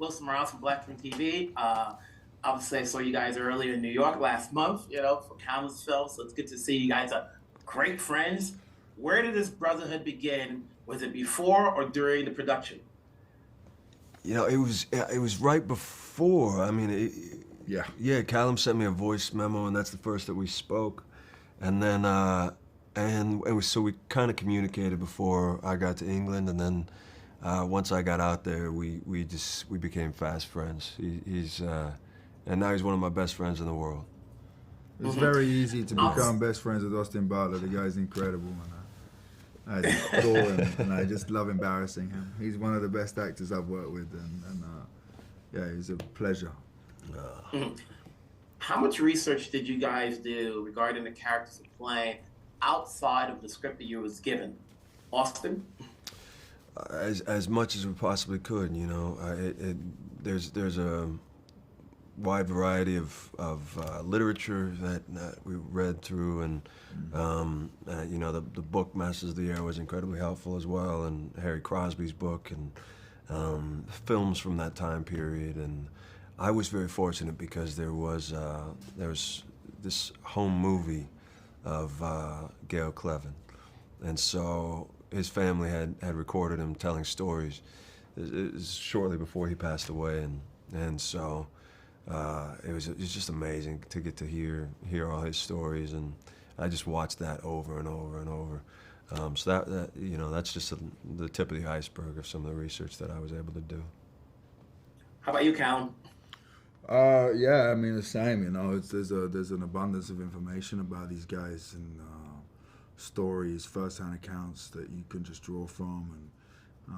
Wilson Morales from Black Film TV. Obviously, I saw you guys earlier in New York last month, for Callum's film, so it's good to see you guys are great friends. Where did this brotherhood begin? Was it before or during the production? It was right before. I mean, yeah. Callum sent me a voice memo, and that's the first that we spoke, and then so we kind of communicated before I got to England, and then once I got out there, we became fast friends. And now he's one of my best friends in the world. It's very easy to become best friends with Austin Butler. The guy's incredible, and I just adore him, and I just love embarrassing him. He's one of the best actors I've worked with, and yeah, he's a pleasure. How much research did you guys do regarding the characters of playing outside of the script that you was given? Austin? As much as we possibly could, there's a wide variety of literature that we read through, and the book Masters of the Air was incredibly helpful as well, and Harry Crosby's book, and films from that time period. And I was very fortunate because there was this home movie of Gail Cleven, and so his family had recorded him telling stories. It was shortly before he passed away, and so it was just amazing to get to hear all his stories, and I just watched that over and over and over. So that that's just the tip of the iceberg of some of the research that I was able to do. How about you, Callum? Yeah, I mean the same. There's an abundance of information about these guys, and stories, first-hand accounts that you can just draw from, and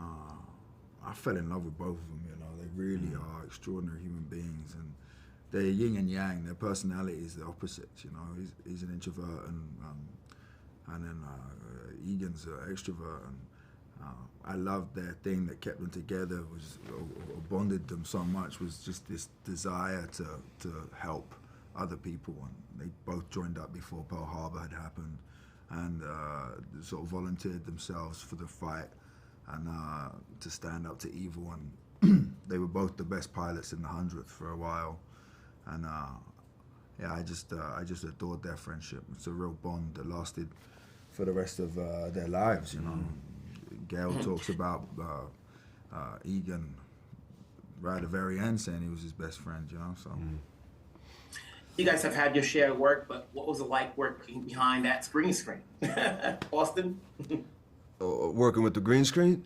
I fell in love with both of them. They really are extraordinary human beings, and they're yin and yang. Their personalities, the opposites. He's an introvert, and then Egan's an extrovert, and I loved their thing that kept them together, or bonded them so much, was just this desire to help other people, and they both joined up before Pearl Harbor had happened, and sort of volunteered themselves for the fight, and to stand up to evil, and they were both the best pilots in the Hundredth for a while, and I just adored their friendship. It's a real bond that lasted for the rest of their lives. Gail talks about Egan right at the very end saying he was his best friend. So. You guys have had your share of work, but what was it like working behind that green screen? Austin? Working with the green screen?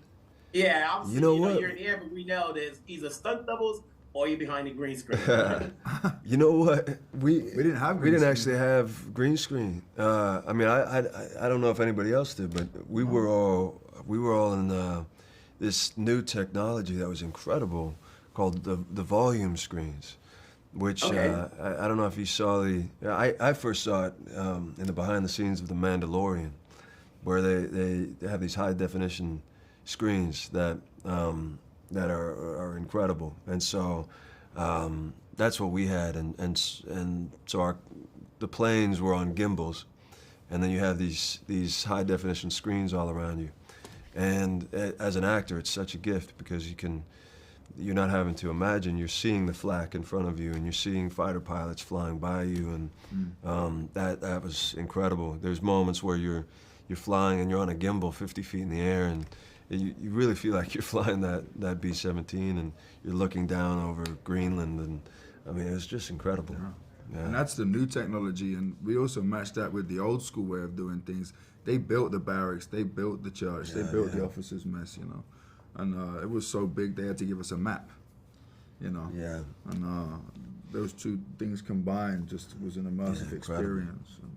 Yeah, obviously, you know what? You're in the air, but we know there's either stunt doubles or you're behind the green screen. You know what? We didn't have. We didn't actually have green screen. I mean, I don't know if anybody else did, but we were all in this new technology that was incredible, called the volume screens. Which I don't know if you saw I first saw it in the behind the scenes of The Mandalorian, where they have these high definition screens that are incredible, and so that's what we had, and so the planes were on gimbals, and then you have these high definition screens all around you, and as an actor, it's such a gift because you're not having to imagine, you're seeing the flak in front of you, and you're seeing fighter pilots flying by you, and that was incredible. There's moments where you're flying and you're on a gimbal 50 feet in the air, and you really feel like you're flying that B-17, and you're looking down over Greenland, and I mean, it was just incredible. Yeah. And that's the new technology, and we also matched that with the old school way of doing things. They built the barracks, they built the church, they built the officers' mess, And it was so big they had to give us a map, Yeah. And those two things combined just was an immersive experience. And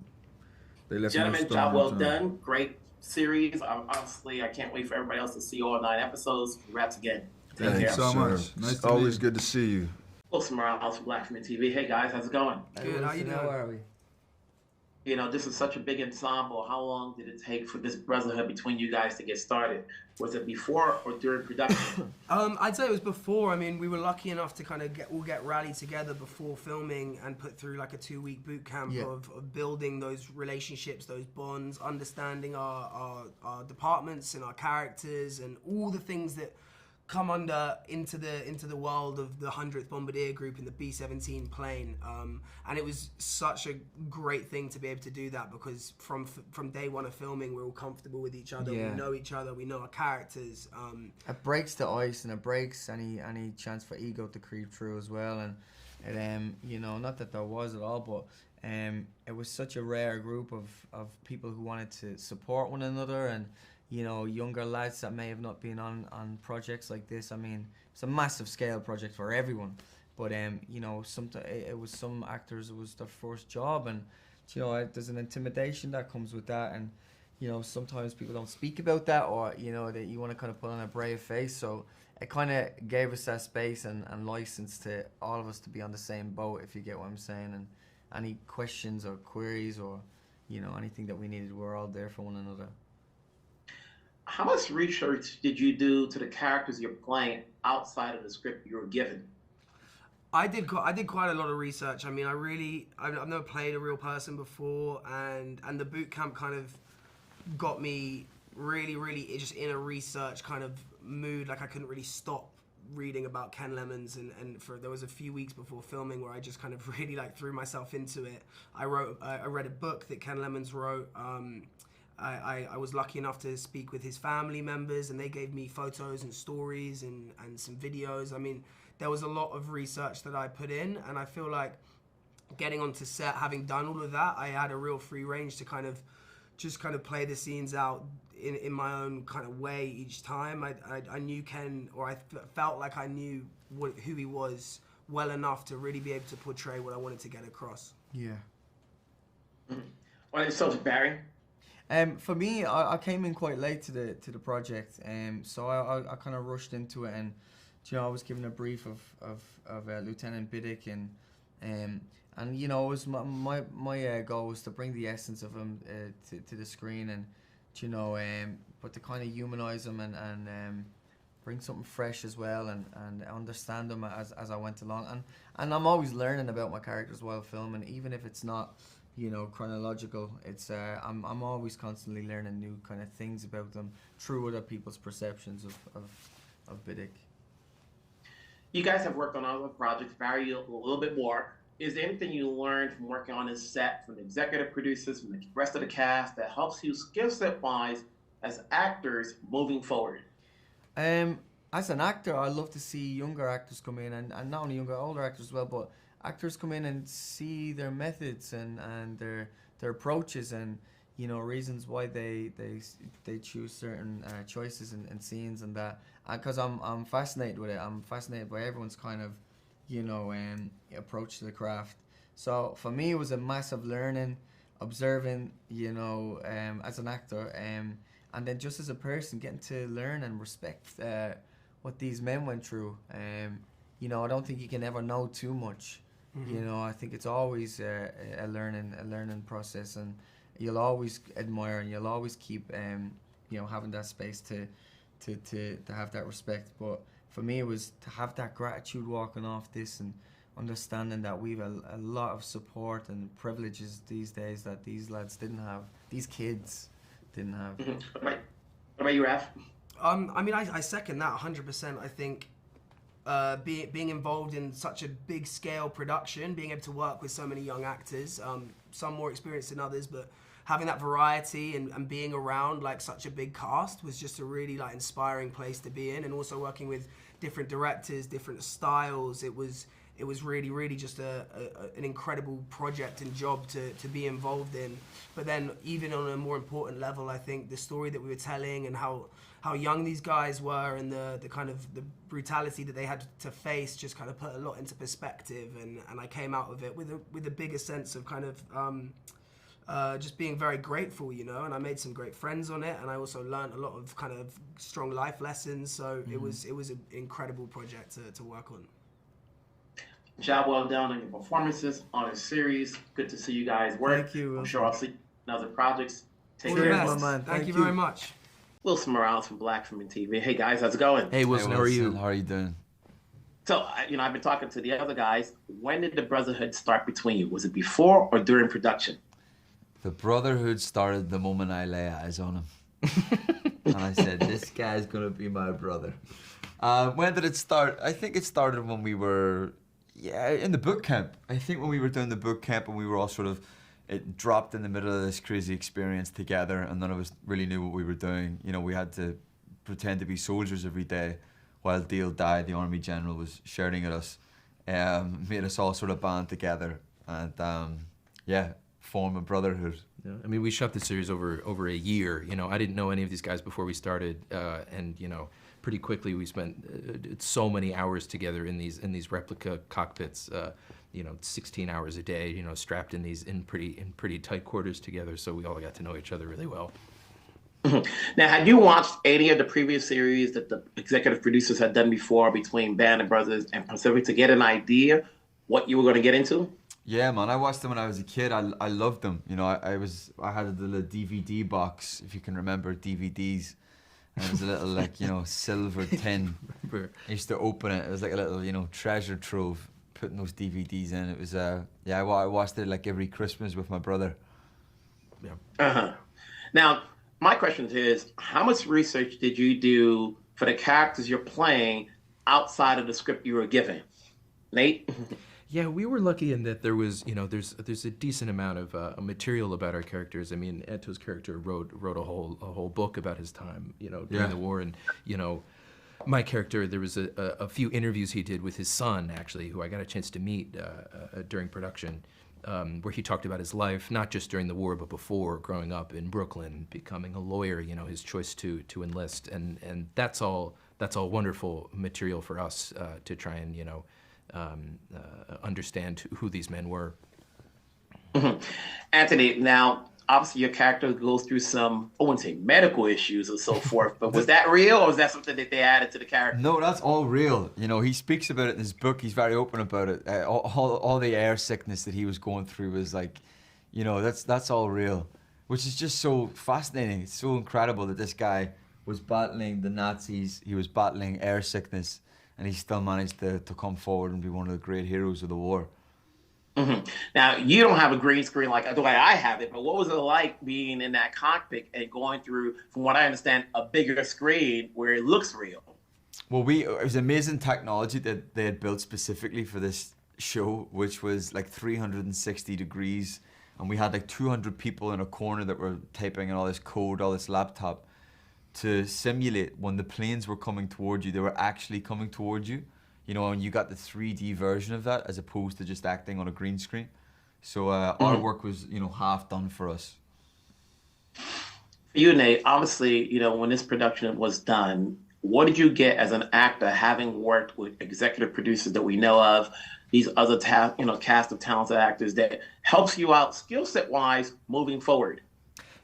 they left Gentlemen, job well done. Great series. Honestly, I can't wait for everybody else to see all 9 episodes. Congrats again. Thank you so much. Nice to always good to see you. Wilson Morales from Black Film TV. Hey guys, how's it going? Good. How you doing? How are we? This is such a big ensemble. How long did it take for this brotherhood between you guys to get started? Was it before or during production? I'd say it was before. I mean, we were lucky enough to kind of get rallied together before filming and put through like a 2-week boot camp of building those relationships, those bonds, understanding our departments and our characters and all the things that come into the world of the 100th Bombardier Group in the B-17 plane, and it was such a great thing to be able to do that, because from day one of filming, we're all comfortable with each other. Yeah. We know each other. We know our characters. It breaks the ice, and it breaks any chance for ego to creep through as well. And it, you know, not that there was at all, but it was such a rare group of people who wanted to support one another, and you know, younger lads that may have not been on projects like this. I mean, it's a massive scale project for everyone, but you know, it was some actors, it was their first job, and you know, there's an intimidation that comes with that, and you know, sometimes people don't speak about that, or you know, that you want to kind of put on a brave face. So it kind of gave us that space and license to all of us to be on the same boat, if you get what I'm saying. And any questions or queries or you know, anything that we needed, we're all there for one another. How much research did you do to the characters you're playing outside of the script you were given? I did quite a lot of research. I mean, I've never played a real person before, and the boot camp kind of got me really just in a research kind of mood. Like I couldn't really stop reading about Ken Lemons, and there was a few weeks before filming where I just kind of really like threw myself into it. I read a book that Ken Lemons wrote. I was lucky enough to speak with his family members, and they gave me photos and stories and some videos. I mean, there was a lot of research that I put in, and I feel like getting onto set, having done all of that, I had a real free range to kind of just kind of play the scenes out in my own kind of way each time. I knew Ken, or I felt like I knew who he was well enough to really be able to portray what I wanted to get across. Yeah. Well, so Barry? For me, I came in quite late to the project, so I kind of rushed into it, and you know, I was given a brief of Lieutenant Biddick, and you know, it was my goal was to bring the essence of him to the screen, and you know, but to kind of humanize him and bring something fresh as well, and understand him as I went along, and I'm always learning about my characters while filming, even if it's not, you know, chronological. It's I'm always constantly learning new kind of things about them through other people's perceptions of Biddick. You guys have worked on other projects, Barry, a little bit more. Is there anything you learned from working on this set, from the executive producers, from the rest of the cast, that helps you skill set wise as actors moving forward? As an actor, I love to see younger actors come in, and not only younger, older actors as well, but actors come in and see their methods and their approaches, and you know, reasons why they choose certain choices and scenes, and that, because I'm fascinated with it. I'm fascinated by everyone's kind of, you know, approach to the craft. So for me, it was a massive learning, observing, you know, as an actor, and then just as a person, getting to learn and respect what these men went through. You know, I don't think you can ever know too much. Mm-hmm. You know, I think it's always a learning process, and you'll always admire, and you'll always keep, you know, having that space to have that respect. But for me, it was to have that gratitude walking off this, and understanding that we've a lot of support and privileges these days that these lads didn't have, these kids didn't have. Mm-hmm. What about you, Raff? I mean, I second that 100%. I think being involved in such a big scale production, being able to work with so many young actors, some more experienced than others, but having that variety and being around like such a big cast was just a really like inspiring place to be in, and also working with different directors, different styles. It was really just an incredible project and job to be involved in. But then even on a more important level, I think the story that we were telling, and how young these guys were, and the kind of the brutality that they had to face, just kind of put a lot into perspective, and I came out of it with a bigger sense of kind of just being very grateful, you know, and I made some great friends on it, and I also learned a lot of kind of strong life lessons, so it was an incredible project to work on. Job well done on your performances on this series. Good to see you guys work. Thank you. I'm sure I'll see you in other projects. Take All the care. best. man. Thank you very much. Wilson Morales from Black Film and TV. Hey guys, how's it going? Hey Wilson, how are you? How are you doing? So, you know, I've been talking to the other guys. When did the Brotherhood start between you? Was it before or during production? The Brotherhood started the moment I lay eyes on him. And I said, this guy's going to be my brother. When did it start? I think it started when we were, in the boot camp. I think when we were doing the boot camp and we were all sort of, it dropped in the middle of this crazy experience together, and none of us really knew what we were doing. You know, we had to pretend to be soldiers every day while Deal Dye, the army general, was shouting at us. Made us all sort of band together and form a brotherhood. Yeah, I mean, we shot the series over a year. You know, I didn't know any of these guys before we started, and you know, pretty quickly we spent so many hours together in these replica cockpits. You know, 16 hours a day. You know, strapped in pretty tight quarters together. So we all got to know each other really well. Now, had you watched any of the previous series that the executive producers had done before between Band of Brothers and Pacific to get an idea what you were going to get into? Yeah, man, I watched them when I was a kid. I loved them. You know, I had a little DVD box, if you can remember DVDs. And it was a little, like, you know, silver tin. I used to open it. It was like a little, you know, treasure trove, putting those DVDs in. It was, I watched it like every Christmas with my brother. Yeah. Uh-huh. Now, my question is, how much research did you do for the characters you're playing outside of the script you were given? Nate? Yeah, we were lucky in that there was, you know, there's a decent amount of material about our characters. I mean, Eto's character wrote a whole book about his time, you know, during the war, and you know, my character, there was a few interviews he did with his son, actually, who I got a chance to meet during production, where he talked about his life, not just during the war, but before, growing up in Brooklyn, becoming a lawyer, you know, his choice to enlist, and that's all wonderful material for us to try and, you know, understand who these men were. Mm-hmm. Anthony, now, obviously your character goes through some, I wouldn't say medical issues or so forth, but was that real, or was that something that they added to the character? No, that's all real. You know, he speaks about it in his book. He's very open about it. All the air sickness that he was going through was like, you know, that's all real, which is just so fascinating. It's so incredible that this guy was battling the Nazis, he was battling air sickness, and he still managed to come forward and be one of the great heroes of the war. Mm-hmm. Now, you don't have a green screen like the way I have it, but what was it like being in that cockpit and going through, from what I understand, a bigger screen where it looks real? Well, it was amazing technology that they had built specifically for this show, which was like 360 degrees, and we had like 200 people in a corner that were typing in all this code, all this laptop, to simulate when the planes were coming towards you, they were actually coming towards you. You know, and you got the 3D version of that as opposed to just acting on a green screen. So our work was, you know, half done for us. For you, Nate, obviously, you know, when this production was done, what did you get as an actor, having worked with executive producers that we know of, these other cast of talented actors, that helps you out skill set wise moving forward?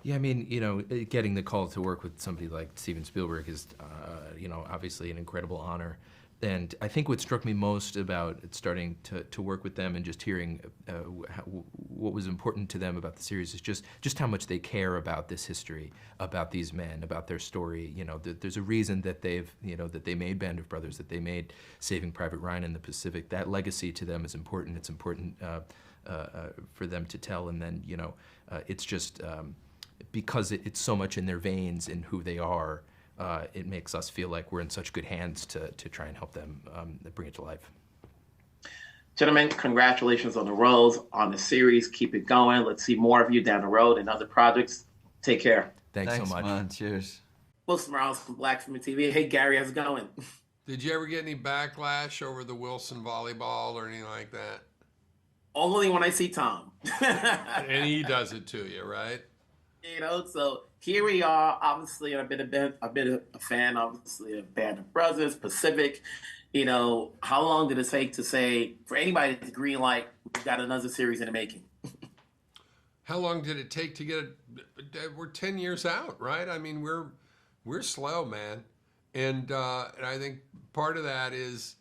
Yeah, I mean, you know, getting the call to work with somebody like Steven Spielberg is, you know, obviously an incredible honor. And I think what struck me most about starting to work with them and just hearing what was important to them about the series is just how much they care about this history, about these men, about their story. You know, there's a reason that that they made Band of Brothers, that they made Saving Private Ryan in the Pacific. That legacy to them is important. It's important for them to tell. And then, you know, it's just because it's so much in their veins in who they are. It makes us feel like we're in such good hands to try and help them bring it to life. Gentlemen, congratulations on the roles, on the series. Keep it going. Let's see more of you down the road and other projects. Take care. Thanks so much. Man. Cheers. Wilson Morales from Black Film TV. Hey, Gary, how's it going? Did you ever get any backlash over the Wilson volleyball or anything like that? Only when I see Tom. And he does it to you, right? You know, so here we are. Obviously, I've been a fan, obviously, of Band of Brothers, Pacific. You know, how long did it take to say, for anybody to green light, we've got another series in the making? How long did it take to get it? We're 10 years out, right? I mean, we're slow, man. And I think part of that is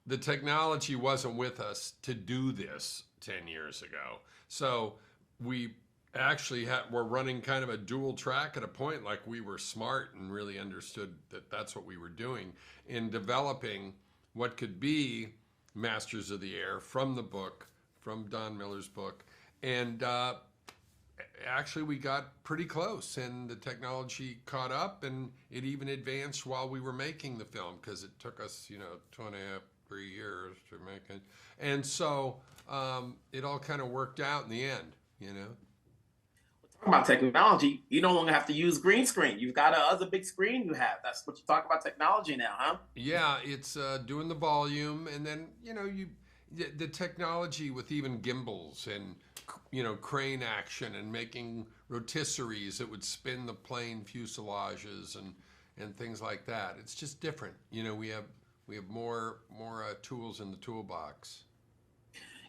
the technology wasn't with us to do this 10 years ago. So we actually were running kind of a dual track at a point. Like, we were smart and really understood that that's what we were doing in developing what could be Masters of the Air from the book, from Don Miller's book, and actually we got pretty close, and the technology caught up, and it even advanced while we were making the film, because it took us 2.5, 3 years to make it. And so it all kind of worked out in the end. Talk about technology. You no longer have to use green screen. You've got a other big screen you have. That's what you talk about technology now, huh? Yeah, it's doing the volume, and then the technology with even gimbals and crane action and making rotisseries that would spin the plane fuselages and things like that. It's just different. We have more tools in the toolbox.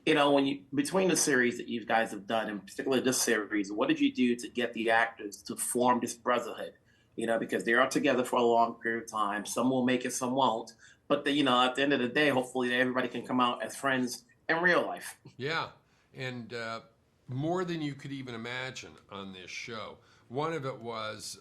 Between the series that you guys have done, and particularly this series, what did you do to get the actors to form this brotherhood? Because they are together for a long period of time. Some will make it, some won't. But at the end of the day, hopefully everybody can come out as friends in real life. Yeah, and more than you could even imagine on this show. One of it was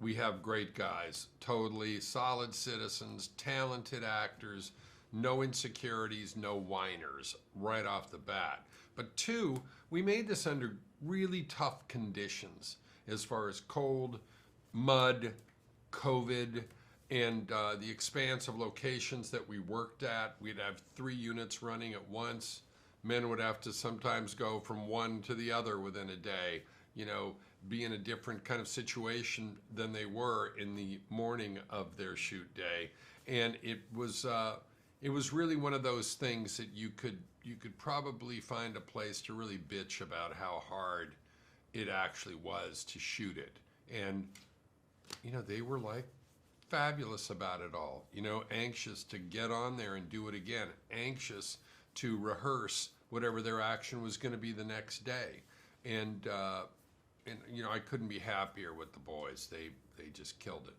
we have great guys, totally solid citizens, talented actors, no insecurities, no whiners right off the bat. But two, we made this under really tough conditions as far as cold, mud, COVID, and the expanse of locations that we worked at. We'd have 3 units running at once. Men would have to sometimes go from one to the other within a day, be in a different kind of situation than they were in the morning of their shoot day. And it was really one of those things that you could probably find a place to really bitch about how hard it actually was to shoot it. And they were like fabulous about it all, anxious to get on there and do it again, anxious to rehearse whatever their action was going to be the next day. And I couldn't be happier with the boys. They just killed it.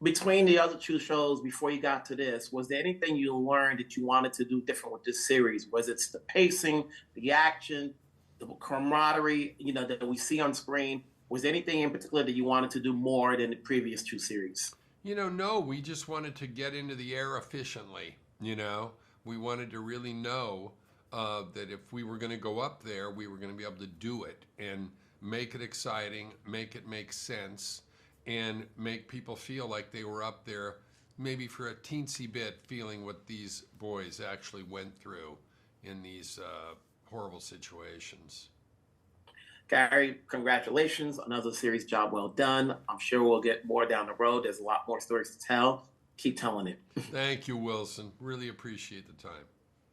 Between the other 2 shows before you got to this, was there anything you learned that you wanted to do different with this series? Was it the pacing, the action, the camaraderie, that we see on screen? Was there anything in particular that you wanted to do more than the previous 2 series? No, we just wanted to get into the air efficiently. We wanted to really know that if we were going to go up there, we were going to be able to do it and make it exciting, make it make sense, and make people feel like they were up there, maybe for a teensy bit, feeling what these boys actually went through in these horrible situations. Gary, congratulations. Another series job well done. I'm sure we'll get more down the road. There's a lot more stories to tell. Keep telling it. Thank you, Wilson. Really appreciate the time.